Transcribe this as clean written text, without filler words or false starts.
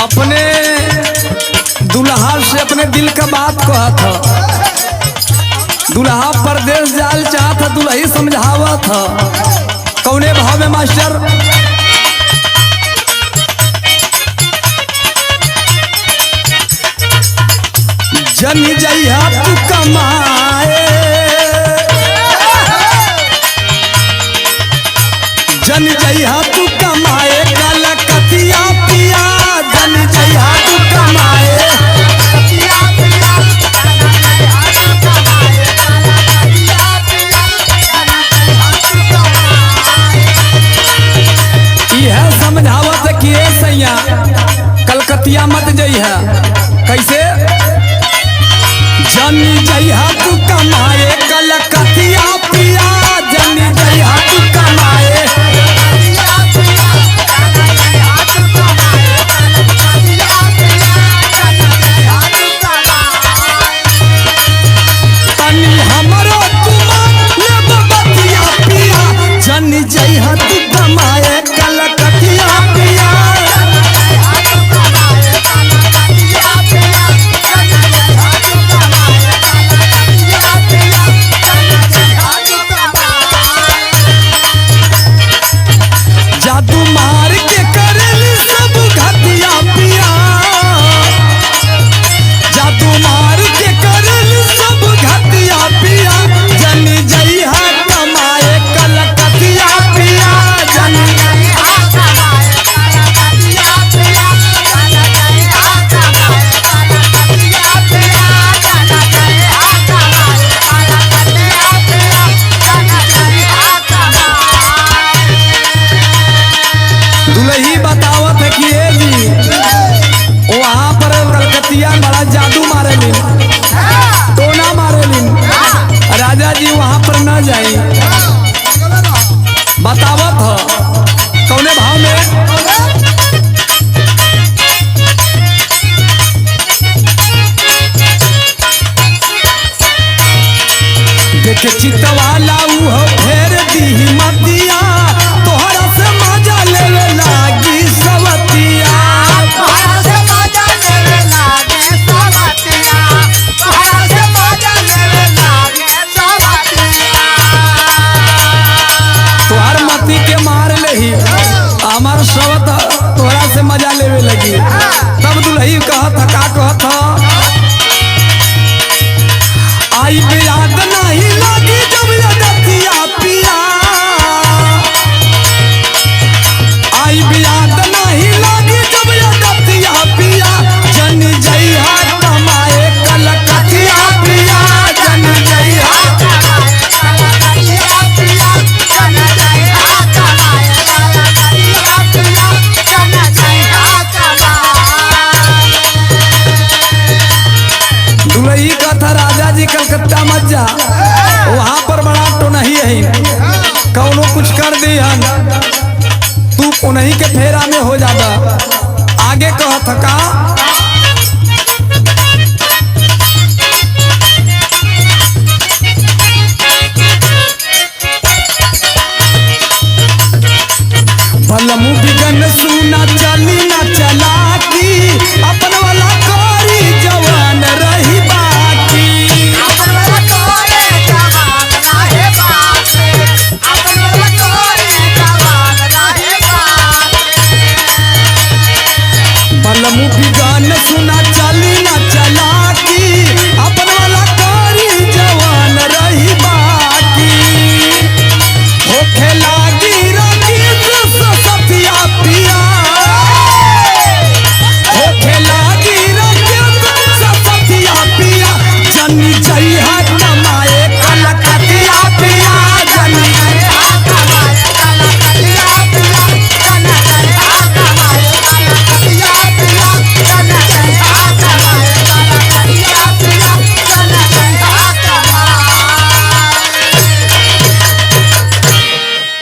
अपने दुल्हा से अपने दिल का बात कहा था। दुल्हा परदेश जाल चाहत, दुल्ही समझावा था। कौने भाव में मास्टर? जन जइहा तू कमाए, जन जइहा तू कमाए कलकतिया पिया, जन जइहा तू कमाए। यह समझावत कि सैया कलकतिया मत जइहा। कैसे? जन जइहा तू कमाए कलकतिया पिया, जन जइहा तू कमाए। तनी हमरो तुम बतिया पिया, जन जइहा तू कमाए कलकतिया पिया। जादू मार के करेली सब घटिया पिया, जादू मार के करेली सब घटिया पिया, जन जइहा कमाए कलकतिया पिया, जन जइहा कमाए कलकतिया पिया, जन जइहा कमाए कलकतिया पिया, जन जइहा कमाए कलकतिया पिया, जन जइहा कमाए। दुल्ही बतावत है कि जी वहाँ पर कलकतिया बड़ा जादू मारेलिन, टोना मारेलिन। राजा जी वहाँ पर न जाए। बतावत हो कौने भाव में? देखे चितवाला हो फेर दी मतिया, तोहरा से मजा लेवे लागी सवतिया, तोहरा से मजा लेवे लागी सवतिया, तोहरा से मजा लेवे लागी सवतिया। तोहर मती के मार लेही हमार सवत तोहरा से मजा लेवे लगी। तब दुल्ही कहत का कहत आई पे याद नहीं लगी जब यदतिया पिया, आई भी याद नहीं लगी जब यदतिया पिया, जन जइहा कमाए कलकतिया पिया, जन जइहा कमाए कलकतिया पिया, जन जइहा कमाए कलकतिया पिया, जन जइहा कमाए। दुल्ही का था राजा जी कलकत्ता मत जा, वहाँ पर बड़ा तो नहीं है। कौनो कुछ कर दी हन तू उन्हीं के फेरा में हो जाता। आगे कहत का भलमु बिगन सुना चली ना चला की, अपन वाला कोरी जवान रही बाकी, अपन वाला कोरी जवान रहे बाकी, अपन वाला कोरी जवान रहे बाकी। भलमु बिगन